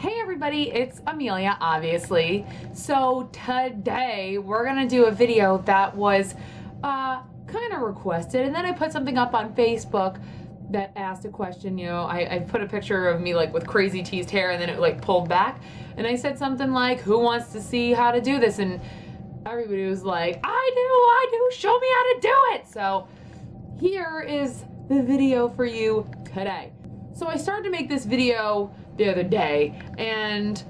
Hey everybody, it's Amelia, obviously. So today we're gonna do a video that was kind of requested, and then I put something up on Facebook that asked a question. You know, I put a picture of me like with crazy teased hair, and then it like pulled back, and I said something like, who wants to see how to do this? And everybody was like, I do, show me how to do it. So here is the video for you today. So I started to make this video the other day, and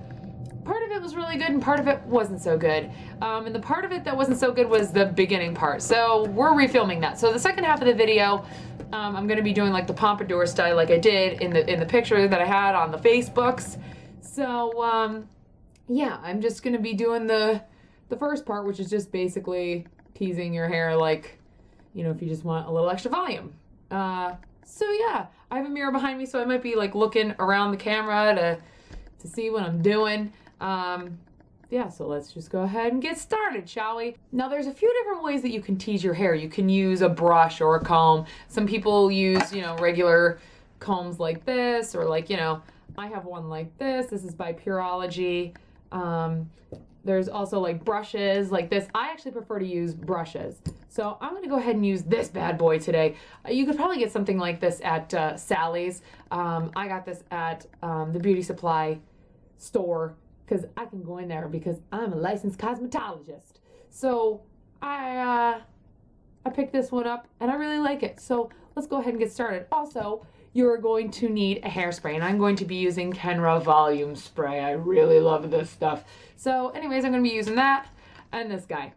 part of it was really good and part of it wasn't so good. And the part of it that wasn't so good was the beginning part. So we're refilming that. So the second half of the video, I'm gonna be doing like the pompadour style like I did in the picture that I had on the Facebooks. So yeah, I'm just gonna be doing the first part, which is just basically teasing your hair, like, you know, if you just want a little extra volume. So yeah, I have a mirror behind me, so I might be like looking around the camera to see what I'm doing. Yeah, so let's just go ahead and get started, shall we? Now there's a few different ways that you can tease your hair. You can use a brush or a comb. Some people use, you know, regular combs like this, or like, you know, I have one like this. This is by Pureology. There's also like brushes like this. I actually prefer to use brushes. So I'm gonna go ahead and use this bad boy today. You could probably get something like this at Sally's. I got this at the beauty supply store because I can go in there because I'm a licensed cosmetologist. So I picked this one up and I really like it. So let's go ahead and get started. Also, you're going to need a hairspray, and I'm going to be using Kenra Volume Spray. I really love this stuff. So anyways, I'm going to be using that and this guy.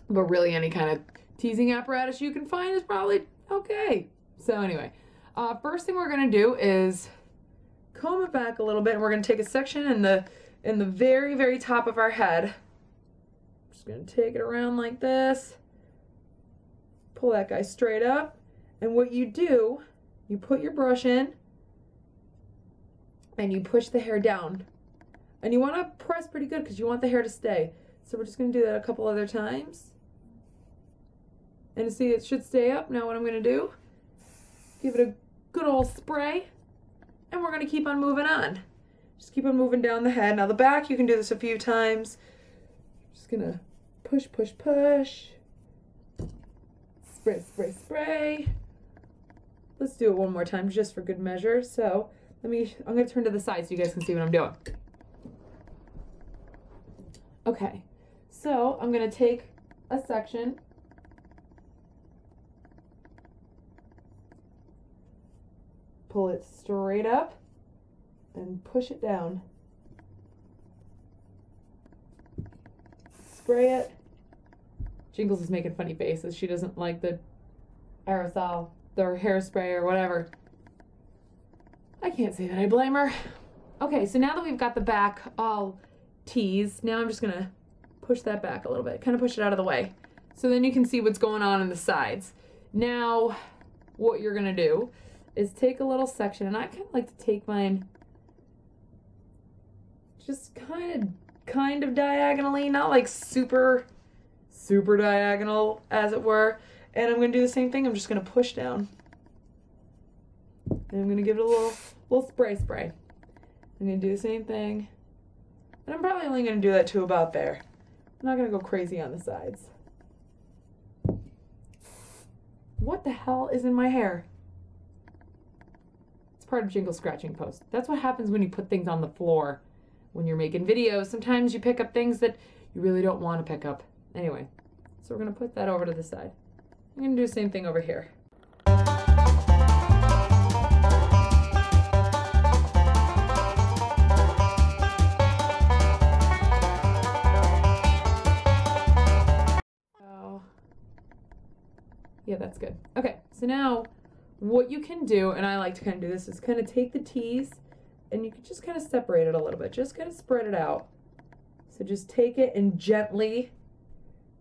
But really any kind of teasing apparatus you can find is probably okay. So anyway, first thing we're going to do is comb it back a little bit, and we're going to take a section in the very, very top of our head. Just going to take it around like this. Pull that guy straight up. And what you do, you put your brush in and you push the hair down. And you want to press pretty good because you want the hair to stay. So we're just going to do that a couple other times. And see, it should stay up. Now what I'm going to do, give it a good old spray, and we're going to keep on moving on. Just keep on moving down the head. Now the back, you can do this a few times. Just going to push, push, push. Spray, spray, spray. Let's do it one more time just for good measure. So I'm going to turn to the side so you guys can see what I'm doing. Okay, so I'm going to take a section, pull it straight up, and push it down. Spray it. Jingles is making funny faces. She doesn't like the aerosol, or hairspray, or whatever. I can't say that I blame her. Okay, so now that we've got the back all teased, now I'm just gonna push that back a little bit, kind of push it out of the way, so then you can see what's going on in the sides. Now, what you're gonna do is take a little section, and I kind of like to take mine just kind of diagonally, not like super diagonal, as it were. And I'm going to do the same thing. I'm just going to push down. And I'm going to give it a little spray. I'm going to do the same thing. And I'm probably only going to do that to about there. I'm not going to go crazy on the sides. What the hell is in my hair? It's part of Jingle Scratching Post. That's what happens when you put things on the floor. When you're making videos, sometimes you pick up things that you really don't want to pick up. Anyway, so we're going to put that over to the side. I'm going to do the same thing over here. So, yeah, that's good. Okay, so now what you can do, and I like to kind of do this, is kind of take the tease, and you can just kind of separate it a little bit. Just kind of spread it out. So just take it and gently.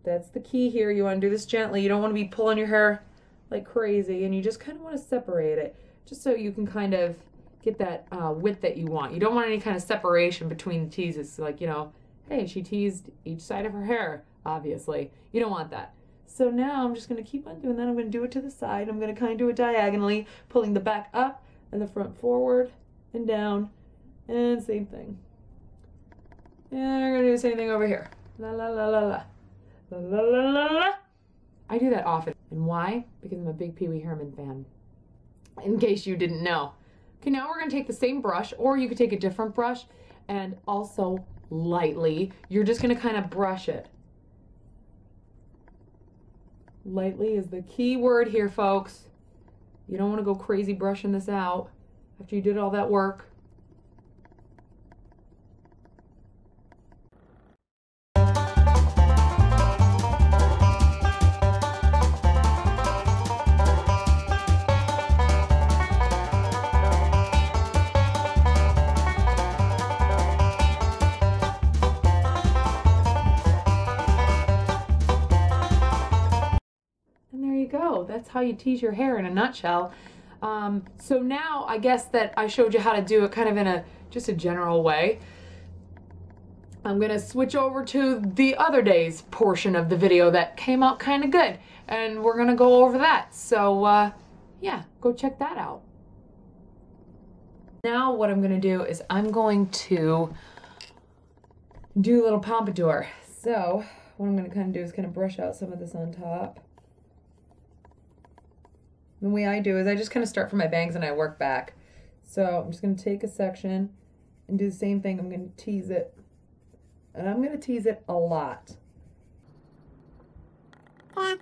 That's the key here. You want to do this gently. You don't want to be pulling your hair like crazy, and you just kind of want to separate it just so you can kind of get that width that you want. You don't want any kind of separation between the teases. So like, you know, hey, she teased each side of her hair, obviously. You don't want that. So now I'm just going to keep on doing that. I'm going to do it to the side. I'm going to kind of do it diagonally, pulling the back up and the front forward and down. And same thing. And we're gonna do the same thing over here. La la la la la. La la la la la. I do that often. And why? Because I'm a big Pee Wee Herman fan. In case you didn't know. Okay, now we're gonna take the same brush, or you could take a different brush, and also lightly, you're just gonna kind of brush it. Lightly is the key word here, folks. You don't want to go crazy brushing this out after you did all that work. Go. That's how you tease your hair in a nutshell. So now I guess that I showed you how to do it kind of in just a general way. I'm gonna switch over to the other day's portion of the video that came out kind of good, and we're gonna go over that. So yeah, go check that out. Now what I'm gonna do is I'm going to do a little pompadour. So what I'm gonna kind of do is kind of brush out some of this on top. The way I do is I just kind of start from my bangs and I work back. So I'm just going to take a section and do the same thing. I'm going to tease it. And I'm going to tease it a lot. Right.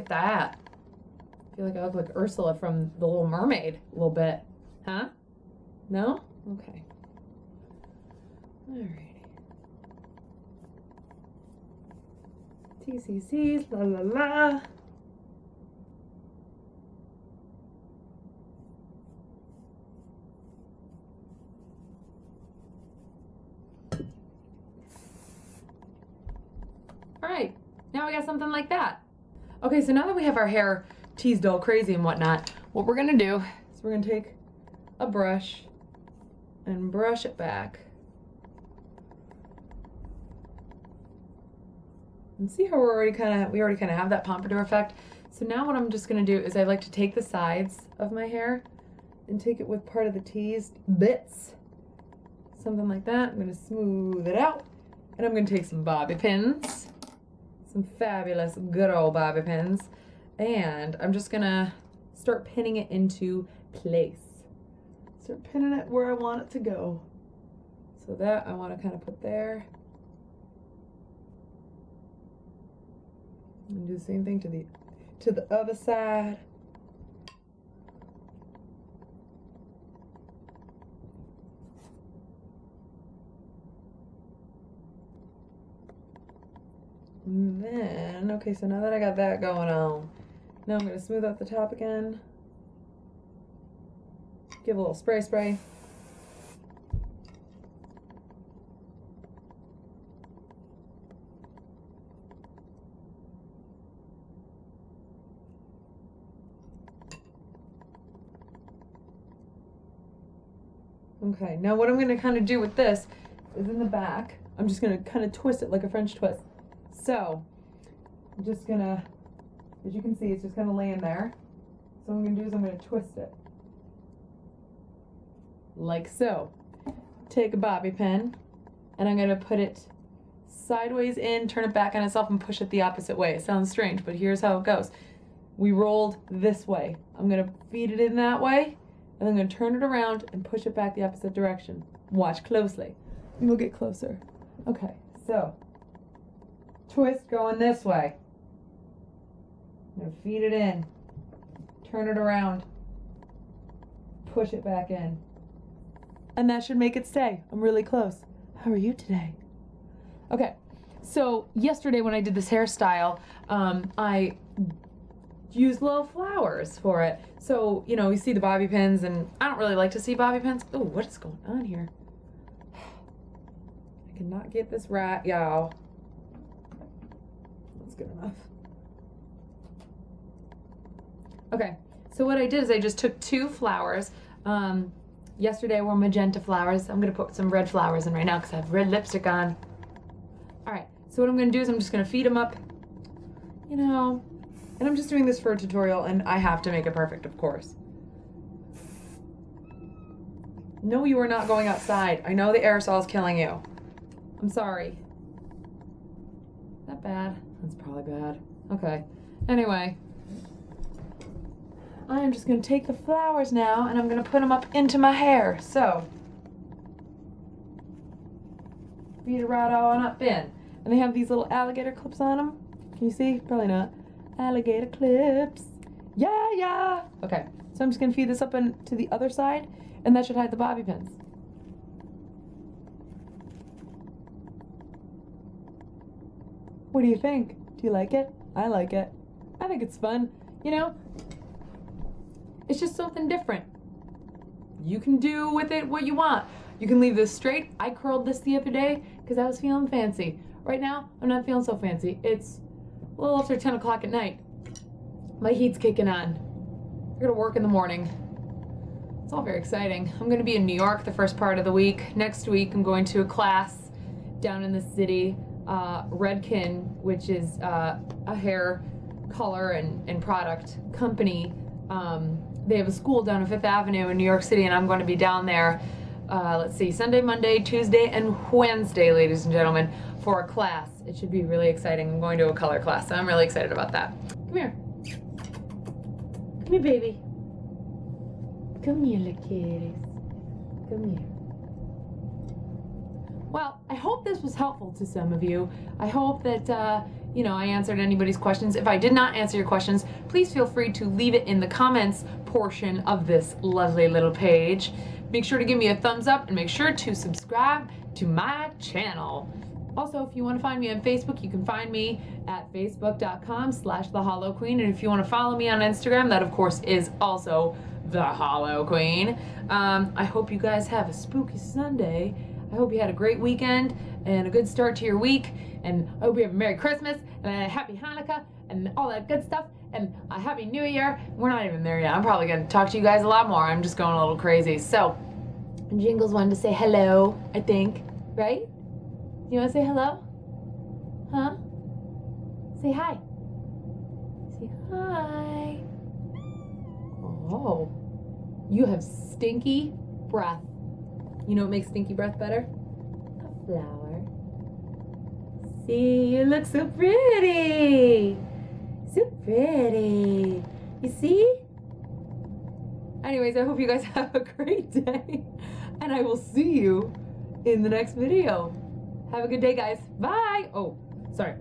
That. I feel like I look like Ursula from The Little Mermaid a little bit. Huh? No? Okay. Alrighty. TCCs, la la la. Alright, now we got something like that. Okay, so now that we have our hair teased all crazy and whatnot, what we're gonna do is we're gonna take a brush and brush it back. And see how we already kind of have that pompadour effect. So now what I'm just gonna do is I like to take the sides of my hair and take it with part of the teased bits. Something like that. I'm gonna smooth it out. And I'm gonna take some bobby pins. Some fabulous good old bobby pins, and I'm just gonna start pinning it into place. Start pinning it where I want it to go. So that I want to kind of put there. And do the same thing to the other side. And then, okay, so now that I got that going on, now I'm going to smooth out the top again. Give a little spray. Okay, now what I'm going to kind of do with this is in the back, I'm just going to kind of twist it like a French twist. So, I'm just going to, as you can see, it's just kind of laying there. So what I'm going to do is I'm going to twist it. Like so. Take a bobby pin, and I'm going to put it sideways in, turn it back on itself, and push it the opposite way. It sounds strange, but here's how it goes. We rolled this way. I'm going to feed it in that way, and I'm going to turn it around and push it back the opposite direction. Watch closely. And we'll get closer. Okay, so twist going this way. I'm gonna feed it in. Turn it around. Push it back in. And that should make it stay. I'm really close. How are you today? Okay, so yesterday when I did this hairstyle, I used little flowers for it. So, you know, you see the bobby pins, and I don't really like to see bobby pins. Oh, what is going on here? I cannot get this right, y'all. That's good enough. Okay, so what I did is I just took 2 flowers. Yesterday were magenta flowers. I'm gonna put some red flowers in right now because I have red lipstick on. All right, so what I'm gonna do is I'm just gonna feed them up, you know, and I'm just doing this for a tutorial, and I have to make it perfect, of course. No, you are not going outside. I know the aerosol is killing you. I'm sorry. That bad? That's probably bad. Okay, anyway. I'm just gonna take the flowers now and I'm gonna put them up into my hair. So, feed it right on up in. And they have these little alligator clips on them. Can you see? Probably not. Alligator clips. Yeah, yeah. Okay, so I'm just gonna feed this up into the other side, and that should hide the bobby pins. What do you think? Do you like it? I like it. I think it's fun. You know, it's just something different. You can do with it what you want. You can leave this straight. I curled this the other day because I was feeling fancy. Right now, I'm not feeling so fancy. It's a little after 10 o'clock at night. My heat's kicking on. I gotta work in the morning. It's all very exciting. I'm gonna be in New York the first part of the week. Next week, I'm going to a class down in the city, Redken, which is a hair color and product company. They have a school down on 5th Avenue in New York City, and I'm going to be down there, let's see, Sunday, Monday, Tuesday, and Wednesday, ladies and gentlemen, for a class. It should be really exciting. I'm going to a color class, so I'm really excited about that. Come here. Come here, baby. Come here, little kitties. Come here. Well, I hope this was helpful to some of you. I hope that, you know, I answered anybody's questions. If I did not answer your questions, please feel free to leave it in the comments portion of this lovely little page. Make sure to give me a thumbs up and make sure to subscribe to my channel. Also, if you want to find me on Facebook, you can find me at facebook.com/thehollowqueen. And if you want to follow me on Instagram, that of course is also the Hollow Queen. I hope you guys have a spooky Sunday. I hope you had a great weekend and a good start to your week. And I hope you have a Merry Christmas and a Happy Hanukkah and all that good stuff. And a Happy New Year. We're not even there yet. I'm probably going to talk to you guys a lot more. I'm just going a little crazy. So, Jingles wanted to say hello, I think. Right? You want to say hello? Huh? Say hi. Say hi. Oh. You have stinky breath. You know what makes stinky breath better? A flower. See, you look so pretty. So pretty. You see? Anyways, I hope you guys have a great day. And I will see you in the next video. Have a good day, guys. Bye. Oh, sorry.